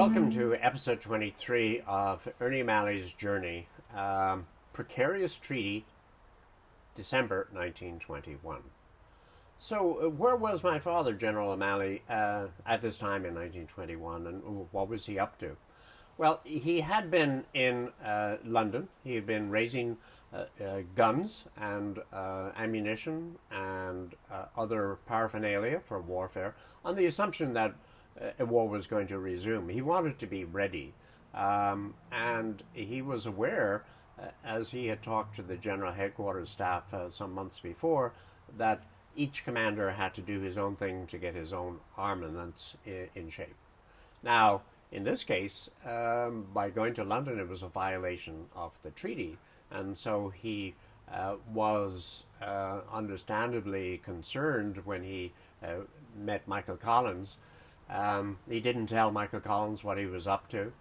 Welcome to episode 23 of Ernie O'Malley's Journey. Precarious Treaty, December 1921. So, where was my father, General O'Malley, at this time in 1921, and what was he up to? Well, he had been in London. He had been raising guns and ammunition and other paraphernalia for warfare on the assumption that a war was going to resume. He wanted to be ready. And he was aware, as he had talked to the General Headquarters staff some months before, that each commander had to do his own thing to get his own armaments in shape. Now, in this case, by going to London, it was a violation of the treaty, and so he was understandably concerned when he met Michael Collins. He didn't tell Michael Collins what he was up to.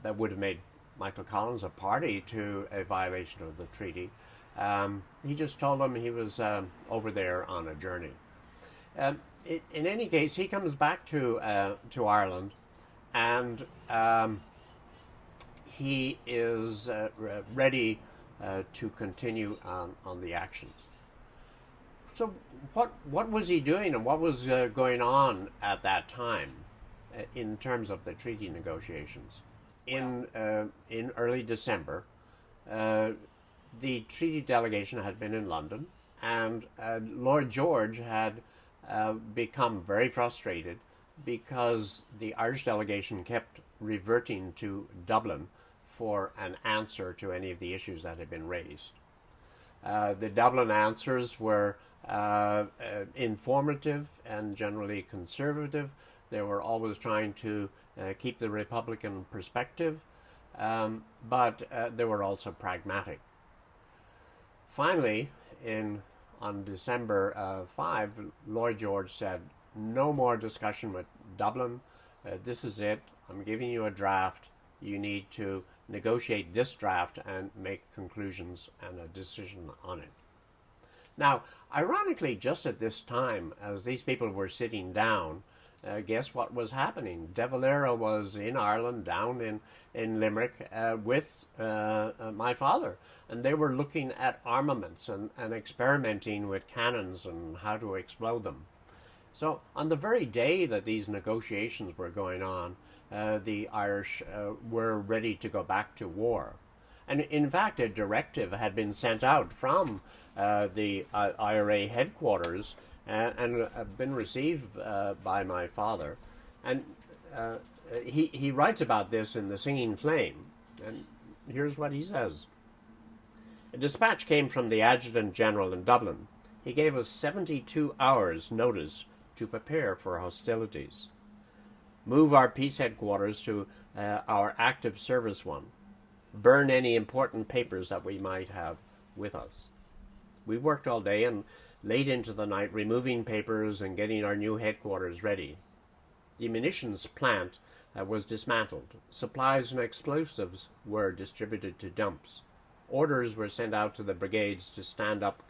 That would have made Michael Collins a party to a violation of the treaty. He just told him he was over there on a journey. In any case, he comes back to Ireland, and he is ready to continue on the actions. So what was he doing, and what was going on at that time in terms of the treaty negotiations? In early December, the treaty delegation had been in London, and Lord George had become very frustrated because the Irish delegation kept reverting to Dublin for an answer to any of the issues that had been raised. The Dublin answers were informative and generally conservative. They were always trying to keep the Republican perspective, but they were also pragmatic. Finally, on December 5, Lloyd George said, "No more discussion with Dublin. This is it. I'm giving you a draft. You need to negotiate this draft and make conclusions and a decision on it." Now, ironically, just at this time, as these people were sitting down, guess what was happening? De Valera was in Ireland, down in Limerick, with my father, and they were looking at armaments and experimenting with cannons and how to explode them. So on the very day that these negotiations were going on, the Irish were ready to go back to war. And in fact, a directive had been sent out from the IRA headquarters and been received by my father. And he writes about this in The Singing Flame. And here's what he says. "A dispatch came from the Adjutant General in Dublin. He gave us 72 hours' notice to prepare for hostilities. Move our peace headquarters to our active service one. Burn any important papers that we might have with us." We worked all day and late into the night removing papers and getting our new headquarters ready. The munitions plant was dismantled. Supplies and explosives were distributed to dumps. Orders were sent out to the brigades to stand up.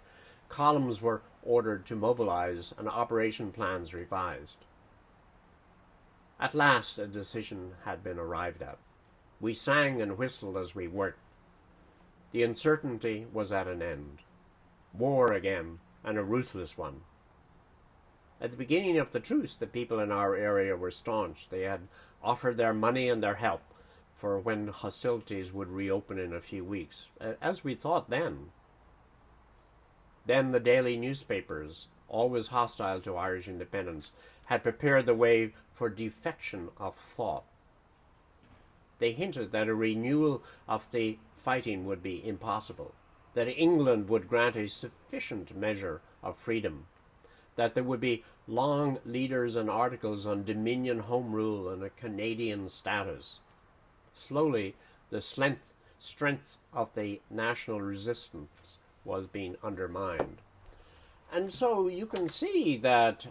Columns were ordered to mobilize and operation plans revised. At last a decision had been arrived at. We sang and whistled as we worked. The uncertainty was at an end. War again, and a ruthless one. At the beginning of the truce, the people in our area were staunch. They had offered their money and their help for when hostilities would reopen in a few weeks, as we thought then. Then the daily newspapers, always hostile to Irish independence, had prepared the way for defection of thought. They hinted that a renewal of the fighting would be impossible, that England would grant a sufficient measure of freedom, that there would be long leaders and articles on Dominion Home Rule and a Canadian status. Slowly, the strength of the national resistance was being undermined. And so you can see that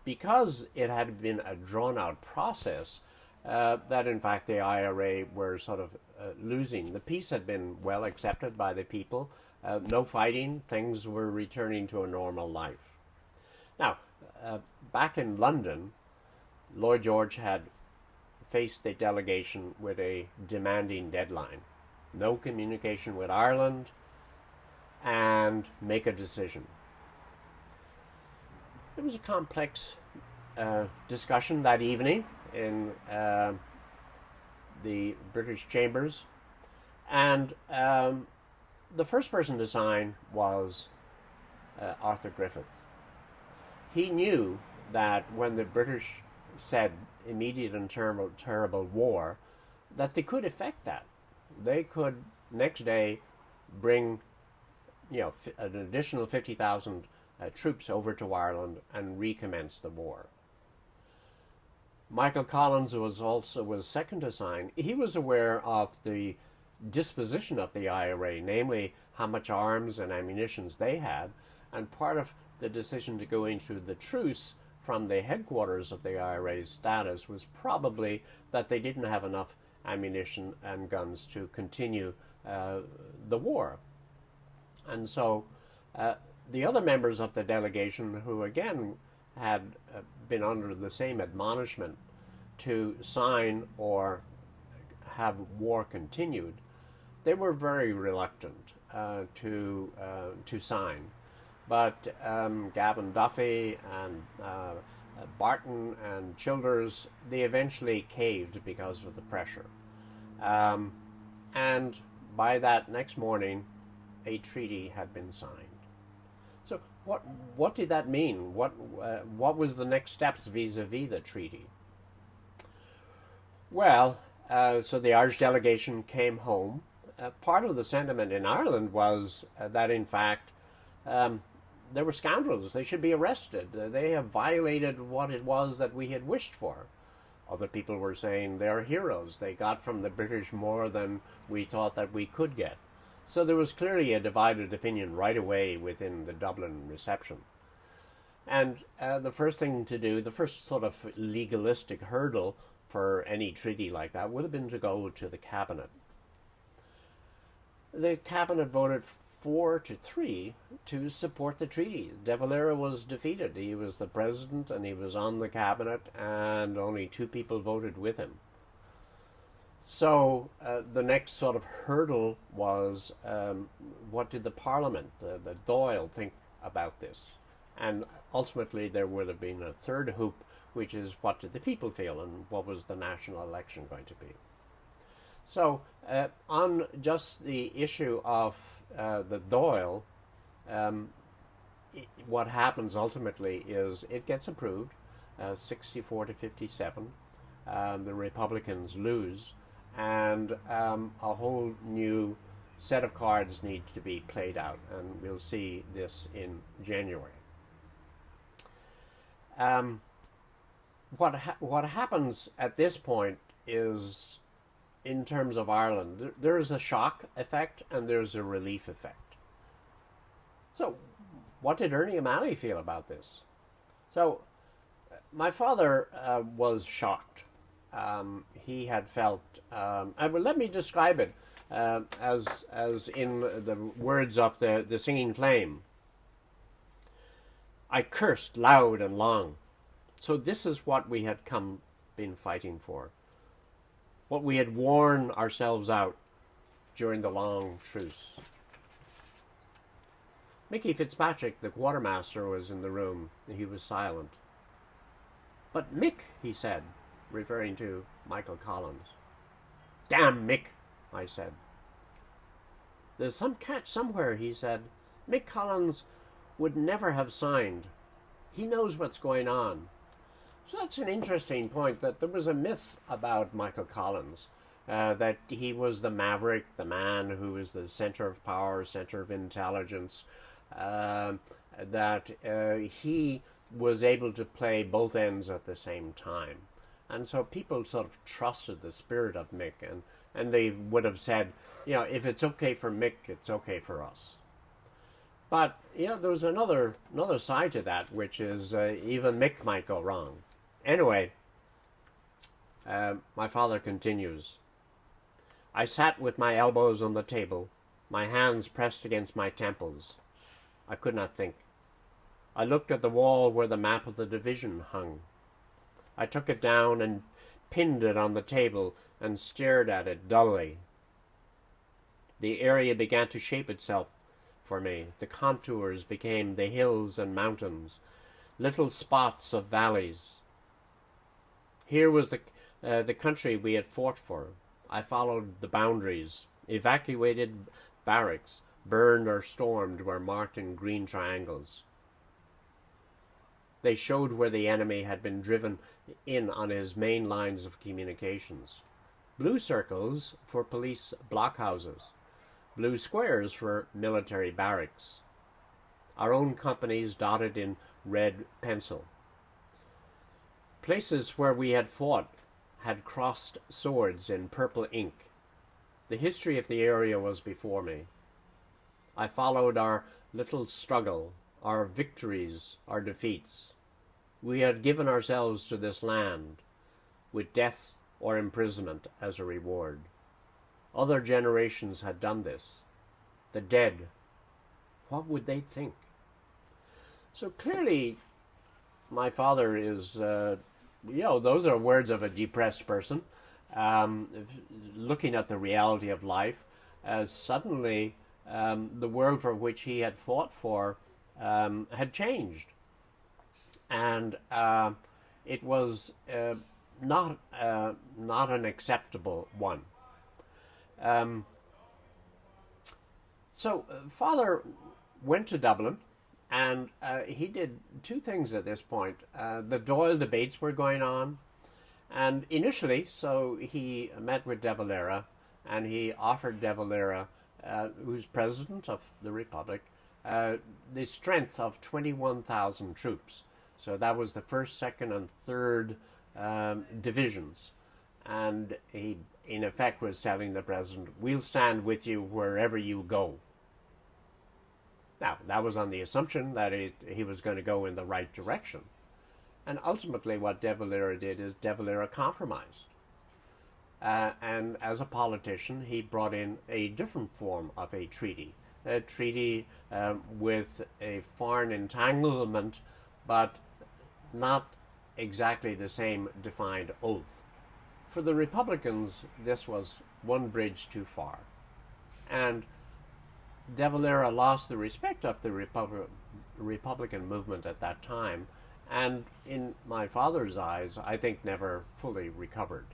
because it had been a drawn-out process, that in fact the IRA were sort of losing. The peace had been well accepted by the people. No fighting. Things were returning to a normal life. Now, back in London, Lloyd George had faced the delegation with a demanding deadline. No communication with Ireland, and make a decision. It was a complex discussion that evening in the British chambers, and the first person to sign was Arthur Griffith. He knew that when the British said immediate and terrible war, that they could effect that. They could next day bring, an additional 50,000 troops over to Ireland and recommence the war. Michael Collins was second to sign. He was aware of the disposition of the IRA, namely how much arms and ammunitions they had, and part of the decision to go into the truce from the headquarters of the IRA's status was probably that they didn't have enough ammunition and guns to continue the war. And so the other members of the delegation, who again had been under the same admonishment to sign or have war continued, they were very reluctant to sign. But Gavin Duffy and Barton and Childers, they eventually caved because of the pressure. And by that next morning, a treaty had been signed. So what did that mean? What was the next steps vis-a-vis the treaty? Well, so the Irish delegation came home. Part of the sentiment in Ireland was that, in fact, they were scoundrels. They should be arrested. They have violated what it was that we had wished for. Other people were saying they're heroes. They got from the British more than we thought that we could get. So there was clearly a divided opinion right away within the Dublin reception. And the first thing to do, the first sort of legalistic hurdle for any treaty like that would have been to go to the cabinet. The cabinet voted 4-3 to support the treaty. De Valera was defeated. He was the president and he was on the cabinet, and only 2 people voted with him. So the next sort of hurdle was, what did the Parliament, the Dáil, think about this? And ultimately there would have been a third hoop, which is what did the people feel and what was the national election going to be? So on just the issue of the Dáil, what happens ultimately is it gets approved, 64-57. The Republicans lose, and a whole new set of cards needs to be played out, and we'll see this in January. What happens at this point is, in terms of Ireland, there is a shock effect and there's a relief effect. So what did Ernie O'Malley feel about this? So my father was shocked. He had felt, let me describe it as in the words of the Singing Flame. I cursed loud and long. So this is what we had been fighting for. What we had worn ourselves out during the long truce. Mickey Fitzpatrick, the quartermaster, was in the room. He was silent. But Mick, he said, referring to Michael Collins. Damn Mick, I said. There's some catch somewhere, he said. Mick Collins would never have signed. He knows what's going on. So that's an interesting point, that there was a myth about Michael Collins, that he was the maverick, the man who was the center of power, center of intelligence, that he was able to play both ends at the same time. And so people sort of trusted the spirit of Mick, and they would have said, if it's okay for Mick, it's okay for us. But, there was another side to that, which is even Mick might go wrong. Anyway, my father continues. I sat with my elbows on the table, my hands pressed against my temples. I could not think. I looked at the wall where the map of the division hung. I took it down and pinned it on the table, and stared at it dully. The area began to shape itself for me. The contours became the hills and mountains, little spots of valleys. Here was the country we had fought for. I followed the boundaries. Evacuated barracks, burned or stormed, were marked in green triangles. They showed where the enemy had been driven in on his main lines of communications. Blue circles for police blockhouses, blue squares for military barracks. Our own companies dotted in red pencil. Places where we had fought had crossed swords in purple ink. The history of the area was before me. I followed our little struggle, our victories, our defeats. We had given ourselves to this land, with death or imprisonment as a reward. Other generations had done this. The dead, what would they think? So clearly, my father is, those are words of a depressed person, looking at the reality of life. Suddenly, the world for which he had fought for had changed. And it was not an acceptable one. So Father went to Dublin, and he did two things at this point. The Doyle debates were going on, and initially, so he met with De Valera, and he offered De Valera, who's president of the Republic, the strength of 21,000 troops. So that was the first, second, and third divisions. And he, in effect, was telling the president, we'll stand with you wherever you go. Now, that was on the assumption that he was going to go in the right direction. And ultimately what De Valera did is De Valera compromised. And as a politician, he brought in a different form of a treaty with a foreign entanglement, but not exactly the same defined oath. For the Republicans, this was one bridge too far. And De Valera lost the respect of the Republican movement at that time, and in my father's eyes, I think never fully recovered.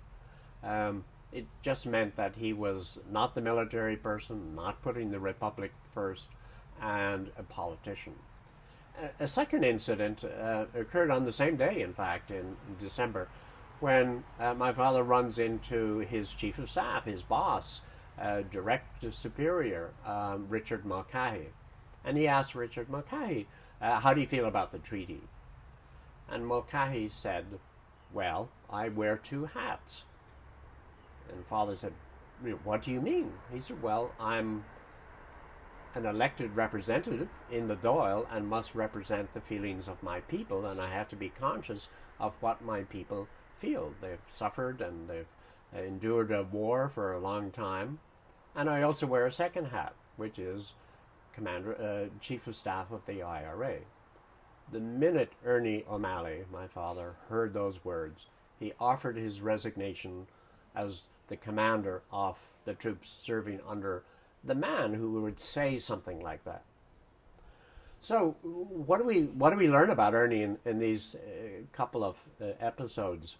It just meant that he was not the military person, not putting the Republic first, and a politician. A second incident occurred on the same day, in fact, in December, when my father runs into his chief of staff, his boss, direct superior, Richard Mulcahy. And he asked Richard Mulcahy, how do you feel about the treaty? And Mulcahy said, well, I wear two hats. And father said, what do you mean? He said, well, I'm an elected representative in the Dáil and must represent the feelings of my people, and I have to be conscious of what my people feel. They've suffered and they've endured a war for a long time. And I also wear a second hat, which is Chief of Staff of the IRA. The minute Ernie O'Malley, my father, heard those words, he offered his resignation as the commander of the troops serving under the man who would say something like that. So what do we learn about Ernie in these couple of episodes?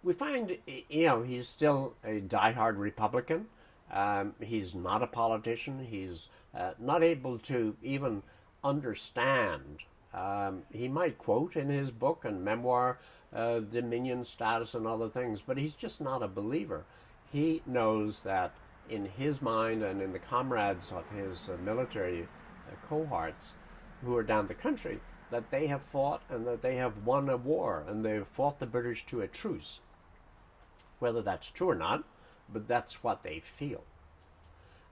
We find, he's still a diehard Republican. He's not a politician. He's not able to even understand. He might quote in his book and memoir Dominion status and other things, but he's just not a believer. He knows that in his mind and in the comrades of his military cohorts who are down the country, that they have fought and that they have won a war and they've fought the British to a truce. Whether that's true or not, but that's what they feel.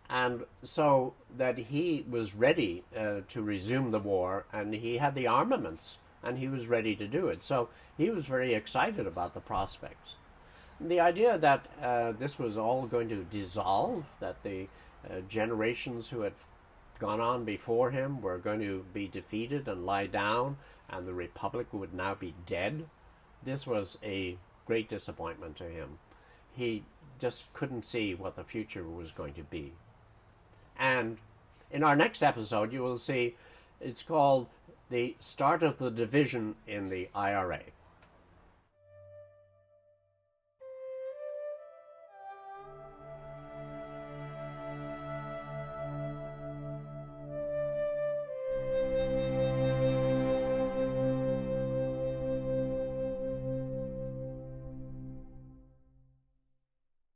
And so that he was ready to resume the war, and he had the armaments, and he was ready to do it. So he was very excited about the prospects. The idea that this was all going to dissolve, that the generations who had gone on before him were going to be defeated and lie down, and the Republic would now be dead, this was a great disappointment to him. He just couldn't see what the future was going to be. And in our next episode, you will see it's called The Start of the Division in the IRA.